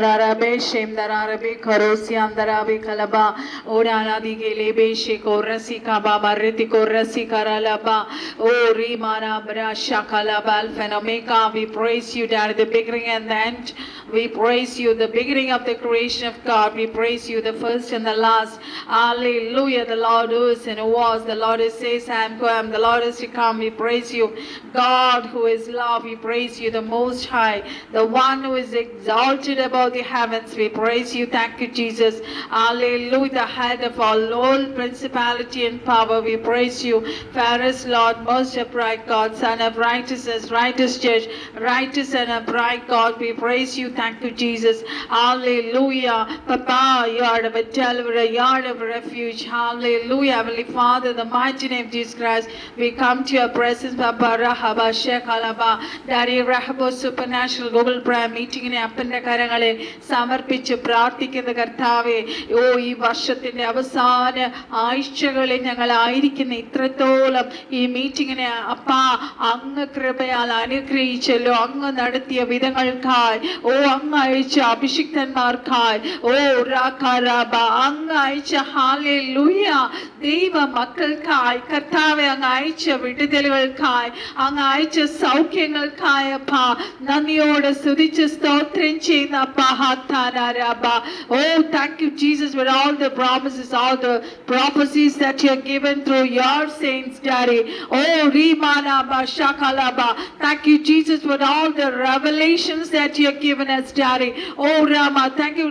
Arabe shem darabe korosi andarabe kalaba orana digele be shekorasi kaba mariti korasi karalaba ori mana brasha kalaba alphanomeka. We praise you, Dad, the beginning and the end. We praise you, the beginning of the creation of God. We praise you, the first and the last. Hallelujah. The Lord who is and who was, the Lord who says, I am come, the Lord is to come. We praise you, God who is love. We praise you, the Most High, the one who is exalted above the heavens. We praise you. Thank you, Jesus. Hallelujah. The head of all principality and power. We praise you. Fairest Lord, most upright God, Son of righteousness, righteous Judge, righteous and upright God. We praise you. Thank you, Jesus. Hallelujah. Papa, you are our deliverer, you are our refuge. Hallelujah. Heavenly Father, the mighty name of Jesus Christ, we come to your presence. Papa, Rahaba, Shekalaba, Dari Rahabo, supernatural global prayer meeting in Appanda Karangale, സമർപ്പിച്ച് പ്രാർത്ഥിക്കുന്ന കർത്താവേ, ഈ വർഷത്തിന്റെ അവസാന ആഴ്ചകളിൽ ഞങ്ങളായിരിക്കുന്ന ഇത്രത്തോളം ഈ മീറ്റിങ്ങിനെ അപ്പാ അങ്ങ് കൃപയാൽ അനുഗ്രഹിച്ചല്ലോ. അങ്ങ് നടത്തിയ വിധങ്ങൾക്കായി, അങ്ങ് അയച്ച അഭിഷിക്തന്മാർക്കായി, റാഖാറാബ അങ്ങ് അയച്ച ഹല്ലേലൂയ ദൈവ മക്കൾക്കായി, കർത്താവെ അങ്ങ് അയച്ച വിടുതലുകൾക്കായി, അങ്ങ് അയച്ച സൗഖ്യങ്ങൾക്കായി അപ്പാ നന്ദിയോടെ സ്തുതിച്ച് സ്തോത്രം ചെയ്യുന്ന അപ്പാ. Thank you, Jesus, for all the promises, all the prophecies that you have given through your saints, Daddy. Thank you, Jesus, for all the revelations that you have given us, Daddy. Rama, thank you,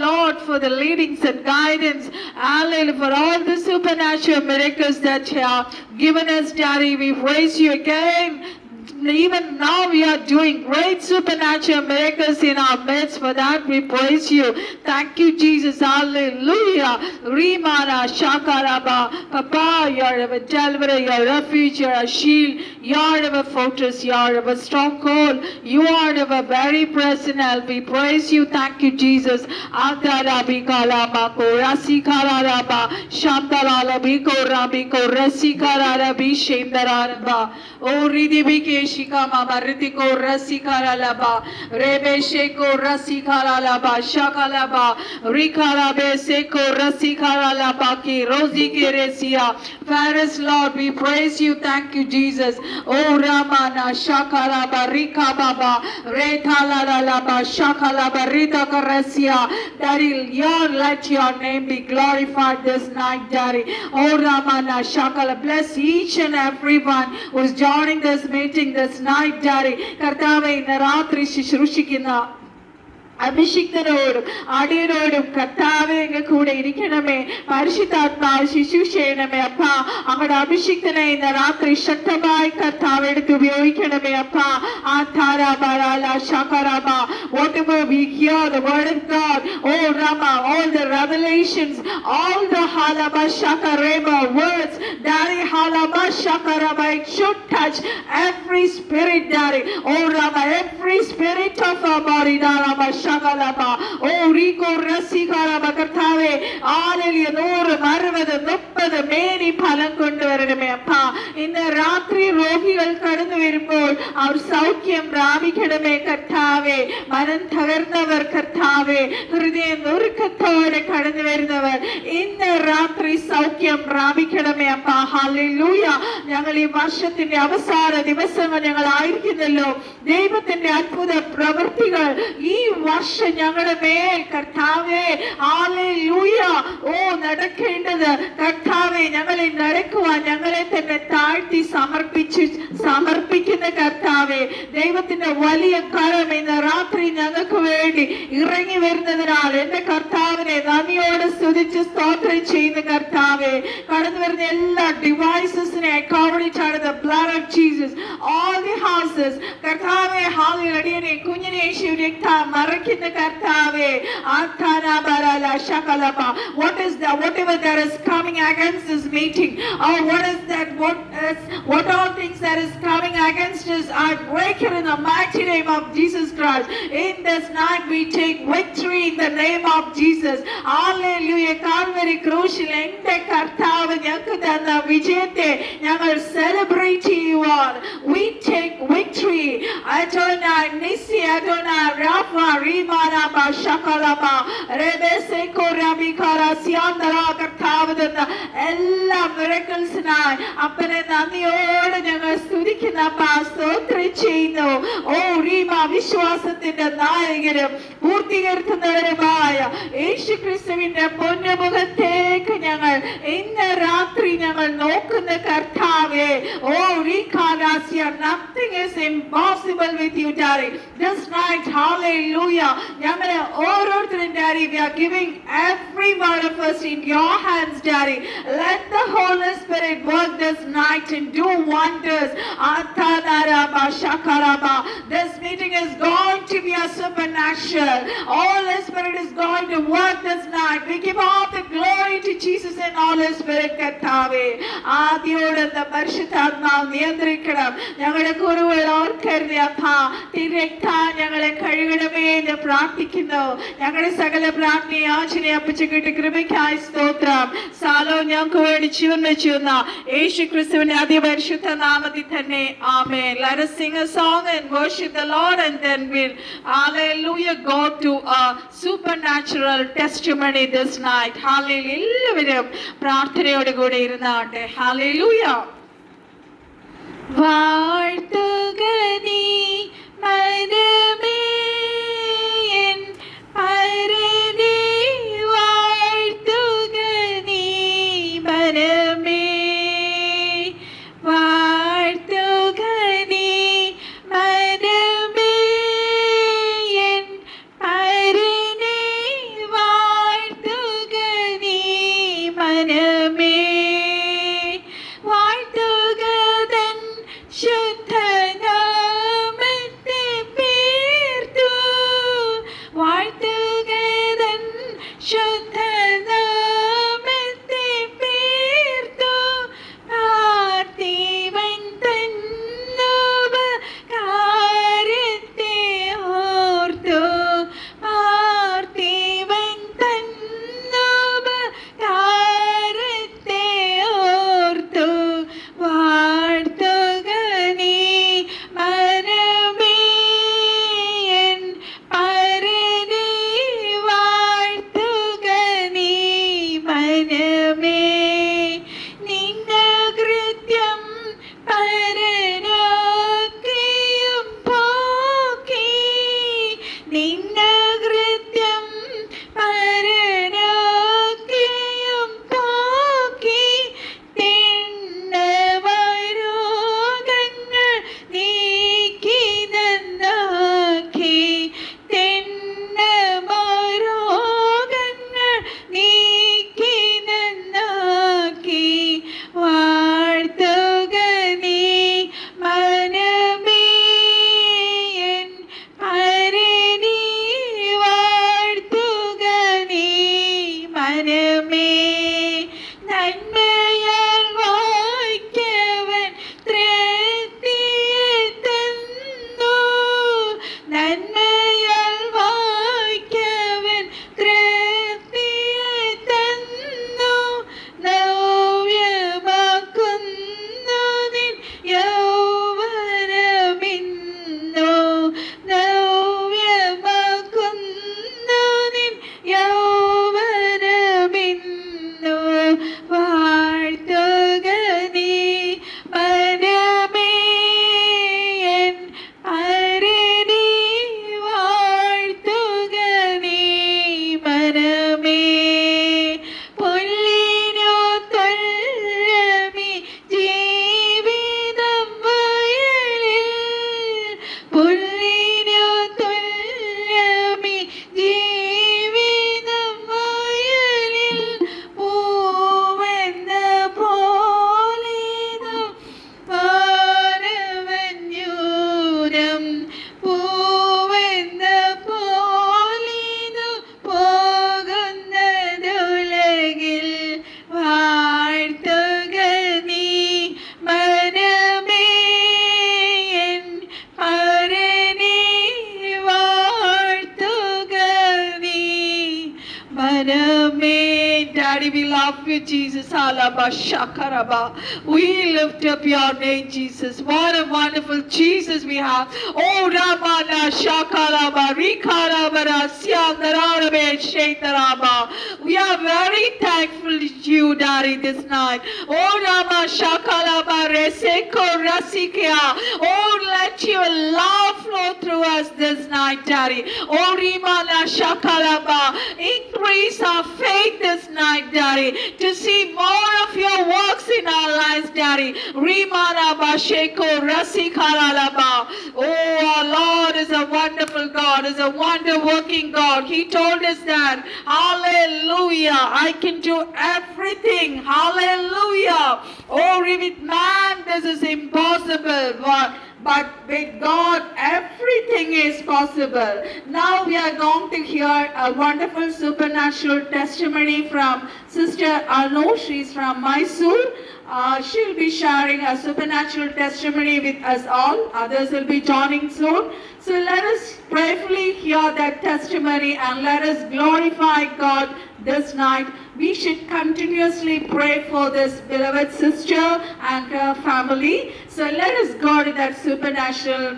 Lord, for the leadings and guidance. Hallelujah, for all the supernatural miracles that you have given us, Daddy. We praise you again. Even now we are doing great supernatural miracles in our midst. For that we praise you. Thank you, Jesus. Hallelujah. Rimana Shakaraba. Papa, you are our deliverer, you are refuge, you are a shield, you are our fortress, you are our stronghold, you are our very present help. We praise you. Thank you, Jesus. Adarabi Kalama Korasi Kararaba Shantaralabi Korabiko Rasi Kararabi Shendararaba. O Ridibike Shikama Maritiko Rasikaralaba Rebe Sheko Rasikaralaba Shakalaba Rikarabe Seko Rasikaralaba Ki Rosi Keresia. Fairest Lord, we praise you. Thank you, Jesus. O Ramana Shakalaba Rikababa Retalalaba Shakalaba Rita Karasia. Daddy, let your name be glorified this night, Daddy. O Ramana Shakala, bless each and everyone who is joining this meeting this night, Daddy. കർത്താവേ, ഇന്ന് രാത്രി ശുശ്രൂഷിക്കുന്ന അഭിഷിക്തനോടും അടിയനോടും കർത്താവേ അങ്ങ് കൂടെ ഇരിക്കണമേ. പരിശുദ്ധാത്മാവ് ശുശ്രൂഷ ചെയ്യണമേ അപ്പാ. അങ്ങയുടെ അഭിഷിക്തനെ ഇന്ന് രാത്രി ശക്തമായി കർത്താവ് എടുത്ത് ഉപയോഗിക്കണമേ അപ്പാ. Whatever we hear the word of God, Rama, all the revelations, all the halaba shakarema words, Daddy, halaba shakarama, it should touch every spirit, Daddy. Rama, every spirit of our body, Rama. Rico Rasikaraba Kartave, Alleluia, 100, 60 മേനി ഫലം കൊണ്ടുവരണമേ അപ്പാ. ഇന്ന് രാത്രി രോഗികൾ കടന്നു വരുമ്പോൾ അവർ സൗഖ്യം പ്രാപിക്കണമേ കർത്താവേ. മനം തകർന്നവർ കർത്താവേ, ഹൃദയം നുറുക്കത്തോടെ കടന്നു വരുന്നവർ ഇന്ന് രാത്രി സൗഖ്യം പ്രാപിക്കണമേ അപ്പാ. ഹല്ലേലൂയ. ഞങ്ങൾ ഈ വർഷത്തിന്റെ അവസാന ദിവസങ്ങൾ ഞങ്ങൾ ആയിരിക്കുന്നല്ലോ. ദൈവത്തിന്റെ അത്ഭുത പ്രവൃത്തികൾ ഈ വർഷം ഞങ്ങളുടെ മേൽ കർത്താവേ ഹല്ലേലൂയ നടക്കേണ്ടത് കർത്താവേ ഞങ്ങളെ നടക്കുവാൻ ഞങ്ങളെ തന്നെ താഴ്ത്തി സമർപ്പിക്കുന്ന കർത്താവേ, ദൈവത്തിന്റെ വലിയ കരം ഇന്ന് രാത്രി ഞങ്ങൾക്ക് വേണ്ടി ഇറങ്ങി വരുന്നതിനാൽ എന്റെ കർത്താവിനെ നന്ദിയോടെ സ്തുതിച്ച് സ്തോത്രം ചെയ്യുന്ന കർത്താവേ, കടന്നു വരുന്ന എല്ലാ ഡിവൈസസിനെ അക്കൗണ്ടിട്ടാണ് the blood of Jesus, all the houses കർത്താവേ ഹാലടിയനെ കുഞ്ഞിനെ യേശുവിന്റെ രക്തം മറയ്ക്കുന്ന കർത്താവേ. What is that? Whatever that is coming against this meeting, or what is that? What what all things that is coming against us, I break it in the mighty name of Jesus Christ. In this night we take victory in the name of Jesus. Hallelujah. Calvary ക്രൂശിൽ എന്റെ കർത്താവ് ഞങ്ങൾക്ക് തന്ന വിജയത്തെ ഞങ്ങൾ celebrate ചെയ്യുവാൻ we take victory. Adonai Nisi, Adonai Rafa, Rimana Bashakalama, Rebese Korabi Karasiandara കർത്താവ് തന്ന എല്ലാ മിറക്കിൾസിനായി അപ്പനെ നന്ദിയോടെ ഞങ്ങൾ സ്തുതിക്കുന്ന സ്തോത്രം ചെയ്യുന്നു. ഓ റീമ, വിശ്വാസത്തിന്റെ നായകരും പൂർത്തീകരിക്കുന്നവരുമായ യേശുക്രിസ്തുവിന്റെ പൊന്നുമുഖത്തേക്ക് ഞങ്ങൾ ഇന്ന് രാത്രി ഞങ്ങൾ നോക്കുന്ന കർത്താവേ. ഓ റീഖാനാസിയ, nothing is impossible with you, Daddy. This night, hallelujah, ഞങ്ങളെ ഓരോരുത്തരും Daddy, we are giving every one of us in your hands, Daddy. Let the Holy Spirit work this night and do wonders. This meeting is going to be a supernatural. Holy Spirit is going to work this night. We give all the glory to Jesus and Holy Spirit. കർത്താവേ, ആദ്യോടെ പരിശുദ്ധാത്മാവ് നിയന്ത്രിക്കണം. ഞങ്ങളുടെ കുറവുകൾ ഓർക്കരുത് അപ്പാ. തിരക്കാൻ ഞങ്ങളെ കഴുകണമേ എന്ന് പ്രാർത്ഥിക്കുന്നു. ഞങ്ങളുടെ സകല പ്രാർത്ഥന യാചന അപ്പച്ചക്കിട്ട് കൃപയ്ക്കായി സ്തോത്രം. സാലോ ഞങ്ങൾക്ക് വേണ്ടി ജീവൻ വെച്ചുന്ന യേശു ക്രിസ്തുവിന്റെ അതിപരിശുദ്ധ നാമത്തിൽ തന്നെ ആമേൻ. Let us sing a song and worship the Lord, and then we'll hallelujah go to a supernatural testimony this night. Hallelujah. എല്ലാവരും പ്രാർത്ഥനയോടെ കൂടെ ഇരുന്നാട്ടെ. Hallelujah. വാഴ്ത്തുക നീ മനമേ എൻ പരനേ, വാഴ്ത്തുക നീ മനമേ, വാഴ്ത്തുക നീ മനമേ എൻ പരനേ, വാഴ്ത്തുക നീ മനമേ, വാഴ്ത്തുക തൻ ശുദ്ധനാമത്തെ Daddy, we love you, Jesus. Alaba shakaraba. We lift up your name, Jesus. What a wonderful Jesus we have. Oh, Ramana shakaraba. Rikarabara siyandararabe shaitaraba. We are very thankful to you, Daddy, this night. Oh, Rama shakalaba reseko rasikya. Oh, let your love flow through us this night, Daddy. Oh, Rimana shakalaba. Increase our faith this night, Daddy, to see more of your works in our lives, Daddy. Rimana basheko rasikaralaba. Oh, our Lord is a wonderful God, is a wonder-working God. He told us that. Hallelujah. I can do everything. Hallelujah. Oh, with man, this is impossible. But with God, everything is possible. Now we are going to hear a wonderful supernatural testimony from Sister Anu. She's from Mysore. She'll be sharing a supernatural testimony with us all. Others will be joining soon. So let us prayerfully hear that testimony and let us glorify God this night. We should continuously pray for this beloved sister and her family. So let us go to that supernatural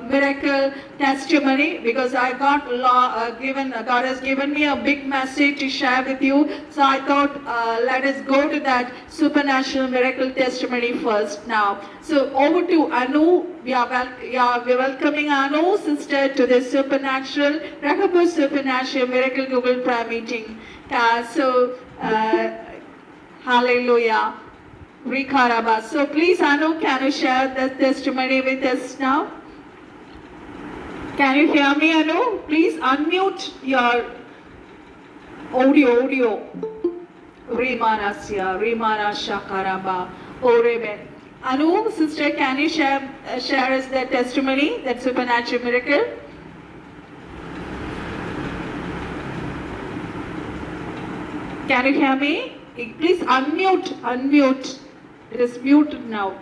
miracle testimony, because God has given me a big message to share with you. So I thought let us go to that supernatural miracle testimony first now. So over to Anu. We're welcoming Anu, sister, to the supernatural, Rehoboth Supernatural Miracle Google Prayer Meeting. Hallelujah. Rikaraba. So please, Anu, can you share the testimony with us now? Can you hear me, Anu? Please unmute your audio. Rimanasya, Rimana Shakaraba, Orebe. Anu, sister, can you share us the testimony, that supernatural miracle? Can you hear me? Please unmute. It is muted now.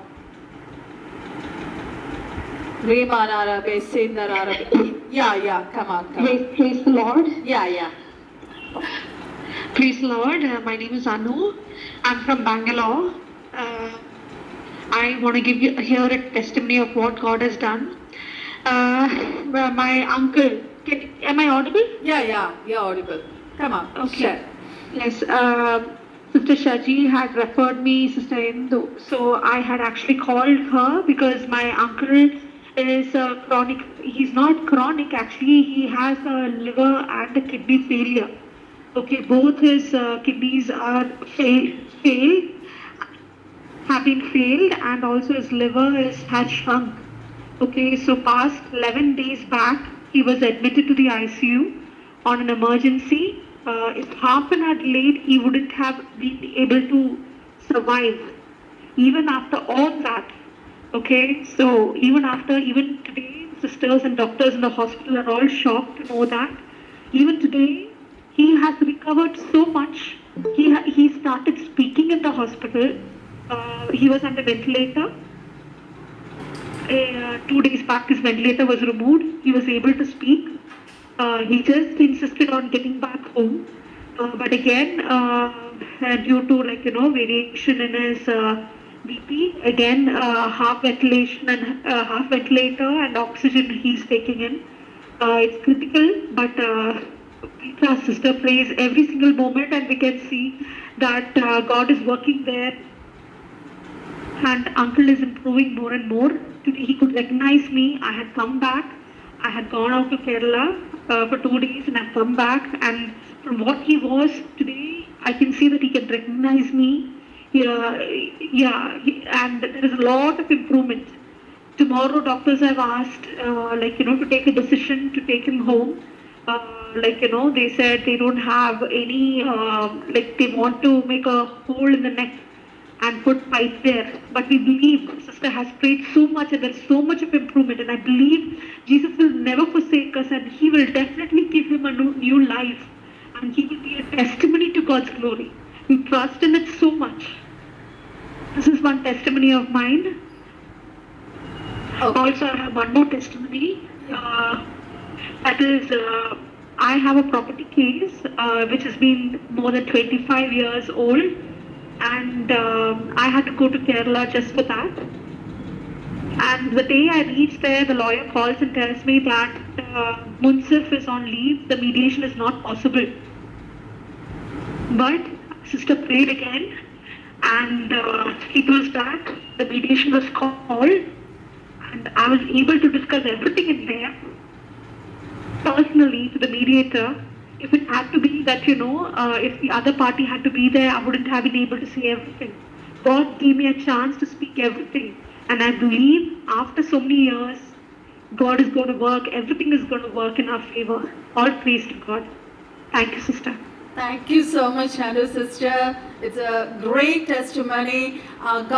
Yeah, come on. Praise the Lord. Yeah. Praise the Lord. My name is Anu. I'm from Bangalore. I want to hear a testimony of what God has done. My uncle, am I audible? Yeah, you're audible. Come on. Okay. Share. Yes. Sister Shaji had referred me, Sister Indu. So I had actually called her because my uncle is chronic. He's not chronic, actually. He has a liver and a kidney failure. Okay, both his kidneys are have been failed, and also his liver has shrunk. Okay, so past 11 days back, he was admitted to the ICU on an emergency. If half an hour late, he wouldn't have been able to survive. Even after all that, okay, so even today, sisters and doctors in the hospital are all shocked to know that. Even today, he has recovered so much. He started speaking in the hospital. He was on the ventilator. 2 days back, his ventilator was removed. He was able to speak. He just insisted on getting back home. But again, due to variation in his BP, again half ventilator and oxygen he's taking in. It's critical, but our sister prays every single moment, and we can see that God is working there, and uncle is improving more and more. Today he could recognize me. I had come back. I had gone out to Kerala for 2 days, and I've come back, and from what he was today, I can see that he can recognize me. And there is a lot of improvement. Tomorrow, doctors have asked, to take a decision to take him home. They said they don't have any, they want to make a hole in the neck and put pipe there. But we believe, sister has prayed so much, and there's so much of improvement, and I believe Jesus will never forsake us, and he will definitely give him a new life, and he will be a testimony to God's glory. We trust in it so much. This is one testimony of mine. Okay. Also, I have one more testimony. That is, I have a property case which has been more than 25 years old, and I had to go to Kerala just for that. And the day I reached there, the lawyer calls and tells me that Munsif is on leave, the mediation is not possible. But sister prayed again, and 3 days back, the mediation was called, and I was able to discuss everything in there personally to the mediator. If it had to be that, if the other party had to be there, I wouldn't have been able to say everything. God gave me a chance to speak everything. And I believe after so many years, God is going to work, everything is going to work in our favor. All praise to God. Thank you, sister. Thank you so much, Hanu sister. It's a great testimony.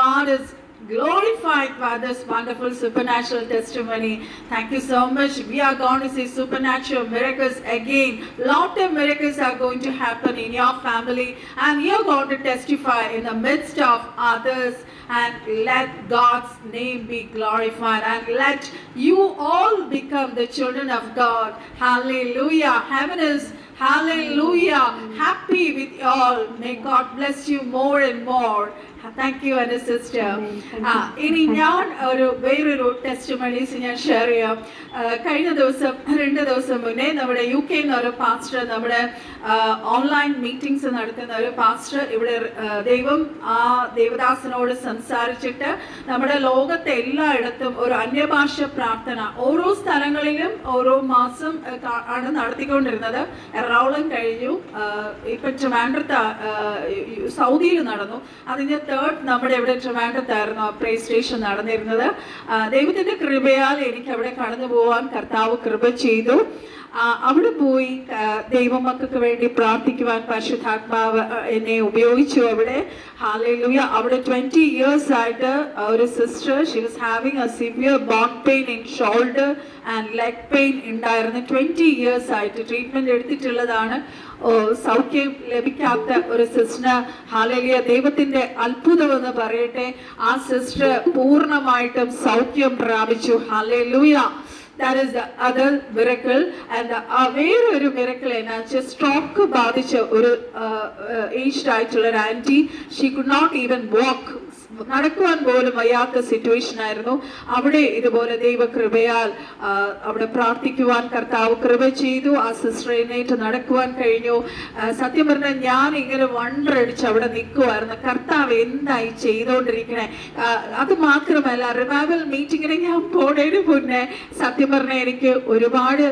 God is glorified by this wonderful supernatural testimony. Thank you so much. We are going to see supernatural miracles again. Lot of miracles are going to happen in your family, and you're going to testify in the midst of others, and let God's name be glorified, and let you all become the children of God. Hallelujah. Heaven is, hallelujah, happy with you all. May God bless you more and more. Thank you, Anna sister. ഇനി ഞാൻ വേറൊരു testimonies ഞാൻ share ചെയ്യാം. കഴിഞ്ഞ ദിവസം 2 ദിവസം മുന്നേ നമ്മുടെ UK ഒരു പാസ്റ്റർ, നമ്മുടെ ഓൺലൈൻ മീറ്റിംഗ്സ് നടത്തുന്ന ഒരു പാസ്റ്റർ ഇവിടെ ദൈവം ആ ദേവദാസനോട് സംസാരിച്ചിട്ട് നമ്മുടെ ലോകത്തെ എല്ലായിടത്തും ഒരു അന്യഭാഷ പ്രാർത്ഥന ഓരോ സ്ഥലങ്ങളിലും ഓരോ മാസം ആണ് നടത്തിക്കൊണ്ടിരുന്നത്. എറണാകുളം കഴിഞ്ഞു, ഇപ്പം ട്രിവാൻഡ്രത്ത് സൗദിയിൽ നടന്നു. അതിൻ്റെ 3rd നമ്മുടെ ഇവിടെ ട്രിവാൻഡ്രത്തായിരുന്നു പ്രേ സ്റ്റേഷൻ നടന്നിരുന്നത്. ദൈവത്തിൻ്റെ കൃപയാൽ എനിക്ക് അവിടെ കടന്നു പോകാൻ കർത്താവ് കൃപ ചെയ്തു. അവിടെ പോയി ദൈവമക്കൾക്ക് വേണ്ടി പ്രാർത്ഥിക്കുവാൻ പരിശുദ്ധാത്മാവ് എന്നെ ഉപയോഗിച്ചു അവിടെ. ഹല്ലേലൂയ. അവിടെ 20 years ആയിട്ട് ഒരു sister, she was having a severe bone pain in shoulder and leg pain ഉണ്ടായിരുന്നു. 20 years ആയിട്ട് ട്രീറ്റ്മെന്റ് എടുത്തിട്ടുള്ളതാണ്. സൗഖ്യം ലഭിക്കാത്ത ഒരു സിസ്റ്റർ. ഹല്ലേലൂയ. ദൈവത്തിന്റെ അത്ഭുതം എന്ന് പറയട്ടെ, ആ സിസ്റ്റർ പൂർണ്ണമായിട്ടും സൗഖ്യം പ്രാപിച്ചു. Hallelujah. That is the other miracle. And വേറൊരു miracle എന്നാ വെച്ചാൽ സ്ട്രോക്ക് ബാധിച്ച ഒരു ഏജ്ഡ് ആയിട്ടുള്ള ഒരു aunty. She could not even walk, നടക്കുവാൻ പോലും വയ്യാത്ത സിറ്റുവേഷൻ ആയിരുന്നു. അവിടെ ഇതുപോലെ ദൈവകൃപയാൽ അവിടെ പ്രാർത്ഥിക്കുവാൻ കർത്താവ് കൃപ ചെയ്തു. ആ സിസ്റ്റർ എഴുന്നേറ്റ് നടക്കുവാൻ കഴിഞ്ഞു. സത്യം പറഞ്ഞാൽ ഞാൻ ഇങ്ങനെ വണ്ടടിച്ച് അവിടെ നിൽക്കുമായിരുന്നു, കർത്താവ് എന്തായി ചെയ്തുകൊണ്ടിരിക്കണേ. അത് മാത്രമല്ല, റിവൈവൽ മീറ്റിങ്ങിന് ഞാൻ പോണതിന് മുന്നേ സത്യം പറഞ്ഞാൽ എനിക്ക് ഒരുപാട്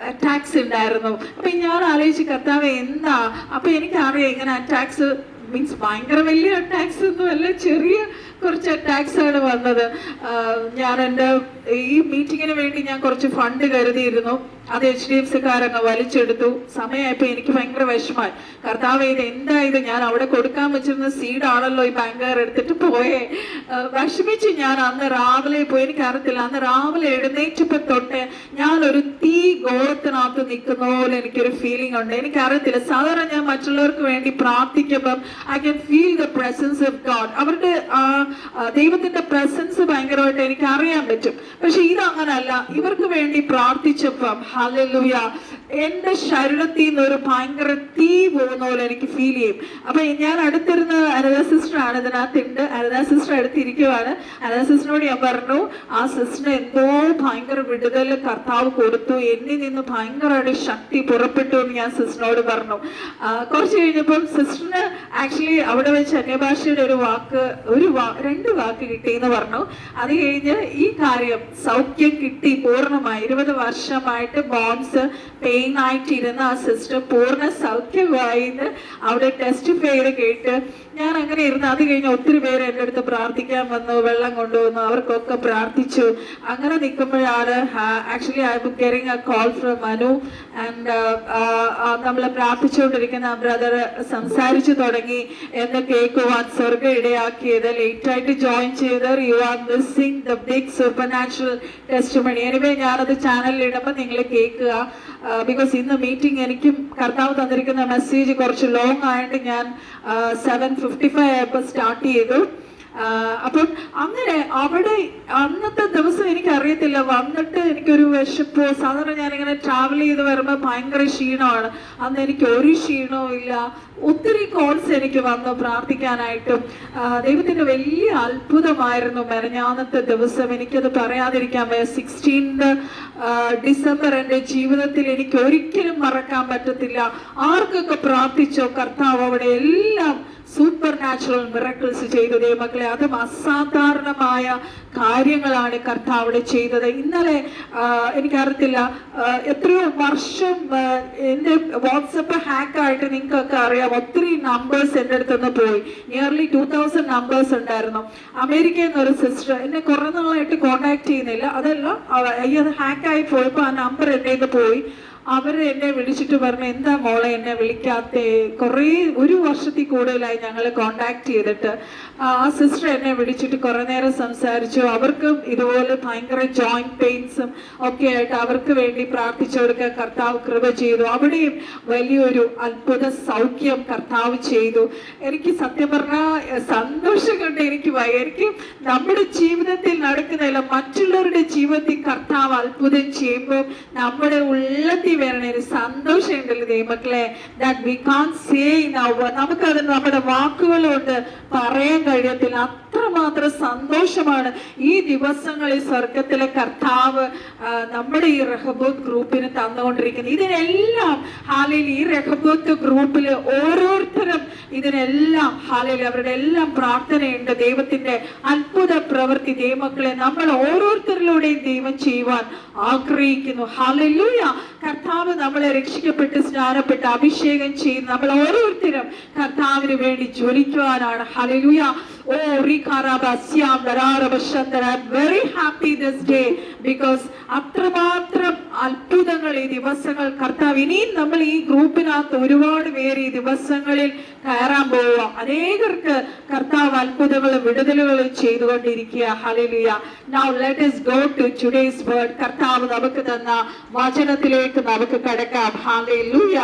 അറ്റാക്സ് ഉണ്ടായിരുന്നു. അപ്പൊ ഞാൻ ആലോചിച്ച് കർത്താവ് എന്താ. അപ്പൊ എനിക്കറിയാം ഇങ്ങനെ അറ്റാക്സ് മീൻസ് ഭയങ്കര വലിയ അറ്റാക്സ് ഒന്നും അല്ല, ചെറിയ കുറച്ച് അറ്റാക്സ് ആണ് വന്നത്. ഞാൻ എൻ്റെ ഈ മീറ്റിങ്ങിന് വേണ്ടി ഞാൻ കുറച്ച് ഫണ്ട് കരുതിയിരുന്നു. അത് HDFC-കാരങ്ങ് വലിച്ചെടുത്തു. സമയമായപ്പോൾ എനിക്ക് ഭയങ്കര വിഷമായി. കർത്താവ് ഇത് എന്താ ഇത്, ഞാൻ അവിടെ കൊടുക്കാൻ വെച്ചിരുന്ന സീഡാണല്ലോ ഈ ബാങ്കുകാർ എടുത്തിട്ട് പോയേ. വിഷമിച്ച് ഞാൻ അന്ന് രാവിലെ പോയി. എനിക്കറിയത്തില്ല, അന്ന് രാവിലെ എഴുന്നേറ്റപ്പോൾ തൊട്ട് ഞാനൊരു തീ ഗോളത്തിനകത്ത് നിൽക്കുന്ന പോലെ എനിക്കൊരു ഫീലിംഗ് ഉണ്ട്. എനിക്കറിയത്തില്ല, സാധാരണ ഞാൻ മറ്റുള്ളവർക്ക് വേണ്ടി പ്രാർത്ഥിക്കുമ്പം I can feel the presence of God. അവരുടെ ദൈവത്തിന്റെ പ്രസൻസ് ഭയങ്കരമായിട്ട് എനിക്ക് അറിയാൻ പറ്റും. പക്ഷെ ഇതങ്ങനല്ല. ഇവർക്ക് വേണ്ടി പ്രാർത്ഥിച്ചപ്പം ഹല്ലേലൂയ, എന്റെ ശരീരത്തിൽ നിന്ന് ഒരു ഭയങ്കര തീ പോകുന്ന പോലെ എനിക്ക് ഫീൽ ചെയ്യും. അപ്പൊ ഞാൻ അടുത്തിരുന്ന അനിത സിസ്റ്റർ ആണ് ഇതിനകത്തുണ്ട്. അനിത സിസ്റ്റർ അടുത്തിരിക്കുവാണ്. അനിത സിസ്റ്ററിനോട് ഞാൻ പറഞ്ഞു, ആ സിസ്റ്ററിന് എന്തോ ഭയങ്കര വിടുതൽ കർത്താവ് കൊടുത്തു, എന്നിൽ നിന്ന് ഭയങ്കരമായിട്ട് ശക്തി പുറപ്പെട്ടു എന്ന് ഞാൻ സിസ്റ്ററിനോട് പറഞ്ഞു. കുറച്ച് കഴിഞ്ഞപ്പം സിസ്റ്ററിന് ആക്ച്വലി അവിടെ വെച്ച് അന്യഭാഷയുടെ ഒരു വാക്ക്, 2 വാക്ക് കിട്ടിയെന്ന് പറഞ്ഞു. അത് കഴിഞ്ഞ് ഈ കാര്യം സൗഖ്യം കിട്ടി പൂർണ്ണമായി. 20 വർഷമായിട്ട് ബോൺസ് പെയിൻ ആയിട്ടിരുന്ന ആ സിസ്റ്റർ പൂർണ്ണ സൗഖ്യമായിന്ന് അവിടെ ടെസ്റ്റിഫൈ ചെയ്ത് കേട്ട് ഞാൻ അങ്ങനെ ഇരുന്ന്. അത് കഴിഞ്ഞ് ഒത്തിരി പേര് എൻ്റെ അടുത്ത് പ്രാർത്ഥിക്കാൻ വന്നു, വെള്ളം കൊണ്ടുവന്നു, അവർക്കൊക്കെ പ്രാർത്ഥിച്ചു. അങ്ങനെ നിൽക്കുമ്പോഴാണ് actually I was getting A call from Manu. And നമ്മൾ പ്രാർത്ഥിച്ചുകൊണ്ടിരിക്കുന്ന ആ ബ്രദർ സംസാരിച്ചു തുടങ്ങി എന്ന് കേൾക്കുവാൻ സ്വർഗ്ഗം ഇടയാക്കിയത്. ലേറ്റായിട്ട് ജോയിൻ ചെയ്തവർ, you are missing the big supernatural testimony. Anyway ഞാനത് ചാനലിൽ ഇടുമ്പോൾ നിങ്ങൾ കേൾക്കുക. ബിക്കോസ് ഇന്ന് മീറ്റിംഗ് എനിക്കും കർത്താവ് തന്നിരിക്കുന്ന മെസ്സേജ് കുറച്ച് ലോങ് ആയിട്ട് ഞാൻ 7:55 ആയപ്പോൾ സ്റ്റാർട്ട് ചെയ്തു. അപ്പം അങ്ങനെ അവിടെ അന്നത്തെ ദിവസം എനിക്കറിയത്തില്ല, വന്നിട്ട് എനിക്കൊരു വിശപ്പോ, സാധാരണ ഞാനിങ്ങനെ ട്രാവൽ ചെയ്ത് വരുമ്പോൾ ഭയങ്കര ക്ഷീണമാണ്. അന്ന് എനിക്ക് ഒരു ക്ഷീണവും ഇല്ല. ഒത്തിരി കോൾസ് എനിക്ക് വന്നു പ്രാർത്ഥിക്കാനായിട്ടും. ദൈവത്തിന്റെ വലിയ അത്ഭുതമായിരുന്നു മെനഞ്ഞാന്നത്തെ ദിവസം. എനിക്കത് പറയാതിരിക്കാൻ വയ്യ. 16 ഡിസംബർ എൻ്റെ ജീവിതത്തിൽ എനിക്ക് ഒരിക്കലും മറക്കാൻ പറ്റത്തില്ല. ആർക്കൊക്കെ പ്രാർത്ഥിച്ചോ കർത്താവ് അവിടെ എല്ലാം സൂപ്പർ നാച്ചുറൽ മിറക്കിൾസ് ചെയ്തു ദൈവമക്കളെ. അതും അസാധാരണമായ കാര്യങ്ങളാണ് കർത്താവ് ചെയ്തത്. ഇന്നലെ എനിക്കറിയത്തില്ല എത്രയോ വർഷം എൻ്റെ വാട്സപ്പ് ഹാക്കായിട്ട് നിങ്ങൾക്കൊക്കെ അറിയാം, ഒത്തിരി നമ്പേഴ്സ് എൻ്റെ അടുത്തുനിന്ന് പോയി. നിയർലി 2000 നമ്പേഴ്സ് ഉണ്ടായിരുന്നു. അമേരിക്കയിൽ നിന്ന് ഒരു സിസ്റ്റർ എന്നെ കുറേ നാളായിട്ട് കോണ്ടാക്ട് ചെയ്യുന്നില്ല, അതല്ല അത് ഹാക്കായി പോയപ്പോൾ ആ നമ്പർ എൻ്റെ നിന്ന് പോയി. അവർ എന്നെ വിളിച്ചിട്ട് പറഞ്ഞു, എന്താ മോളെ എന്നെ വിളിക്കാത്ത, കുറേ 1 വർഷത്തിൽ കൂടുതലായി ഞങ്ങൾ കോണ്ടാക്ട് ചെയ്തിട്ട്. ആ സിസ്റ്റർ എന്നെ വിളിച്ചിട്ട് കുറേ നേരം സംസാരിച്ചു. അവർക്കും ഇതുപോലെ ഭയങ്കര ജോയിന്റ് പെയിൻസും ഒക്കെ ആയിട്ട് അവർക്ക് വേണ്ടി പ്രാർത്ഥിച്ചു കൊടുക്കാൻ കർത്താവ് കൃപ ചെയ്തു. അവിടെയും വലിയൊരു അത്ഭുത സൗഖ്യം കർത്താവ് ചെയ്തു. എനിക്ക് സത്യം പറഞ്ഞാൽ സന്തോഷം കൊണ്ട് എനിക്ക് നമ്മുടെ ജീവിതത്തിൽ നടക്കുന്നില്ല, മറ്റുള്ളവരുടെ ജീവിതത്തിൽ കർത്താവ് അത്ഭുതം ചെയ്യുമ്പോൾ നമ്മുടെ ഉള്ളത്തിൽ വരണ ഒരു സന്തോഷം ഉണ്ടല്ലോ ദൈവമക്കളെ. That we can say in our, നമുക്കത് നമ്മുടെ വാക്കുകളുണ്ട് പറയാൻ കഴിയത്തില്ല. അത്രമാത്രം സന്തോഷമാണ് ഈ ദിവസങ്ങളിൽ സ്വർഗത്തിലെ കർത്താവ് നമ്മുടെ ഈ റഹബോത്ത് ഗ്രൂപ്പിന് തന്നുകൊണ്ടിരിക്കുന്നത്. ഇതിനെല്ലാം ഹാലയിൽ ഈ റഹബോത്ത് ഗ്രൂപ്പിൽ ഓരോരുത്തരും ഇതിനെല്ലാം ഹാലയിൽ അവരുടെ എല്ലാം പ്രാർത്ഥനയുണ്ട്. ദൈവത്തിന്റെ അത്ഭുത പ്രവൃത്തി ദൈവമക്കളെ നമ്മൾ ഓരോരുത്തരിലൂടെയും ദൈവം ചെയ്യുവാൻ ആഗ്രഹിക്കുന്നു. ഹല്ലേലൂയ. കർത്താവ് നമ്മളെ രക്ഷിക്കപ്പെട്ട് സ്നാനപ്പെട്ട് അഭിഷേകം ചെയ്യുന്ന നമ്മൾ ഓരോരുത്തരും കർത്താവിന് വേണ്ടി ജ്വലിക്കുവാനാണ്. Hallelujah. Oh very happy this day because അത്രമാത്രം അത്ഭുതങ്ങൾ ഈ ദിവസങ്ങൾ കർത്താവ്, ഇനിയും നമ്മൾ ഈ ഗ്രൂപ്പിനകത്ത് ഒരുപാട് പേര് ഈ ദിവസങ്ങളിൽ കയറാൻ പോവുക. അനേകർക്ക് കർത്താവ് അത്ഭുതങ്ങളും വിടുതലുകളും ചെയ്തുകൊണ്ടിരിക്കുക. Hallelujah. Now let us go to today's word. കർത്താവ് നമുക്ക് തന്ന വചനത്തിലേക്ക് നമുക്ക് കടക്കാം. ഹല്ലേലൂയ.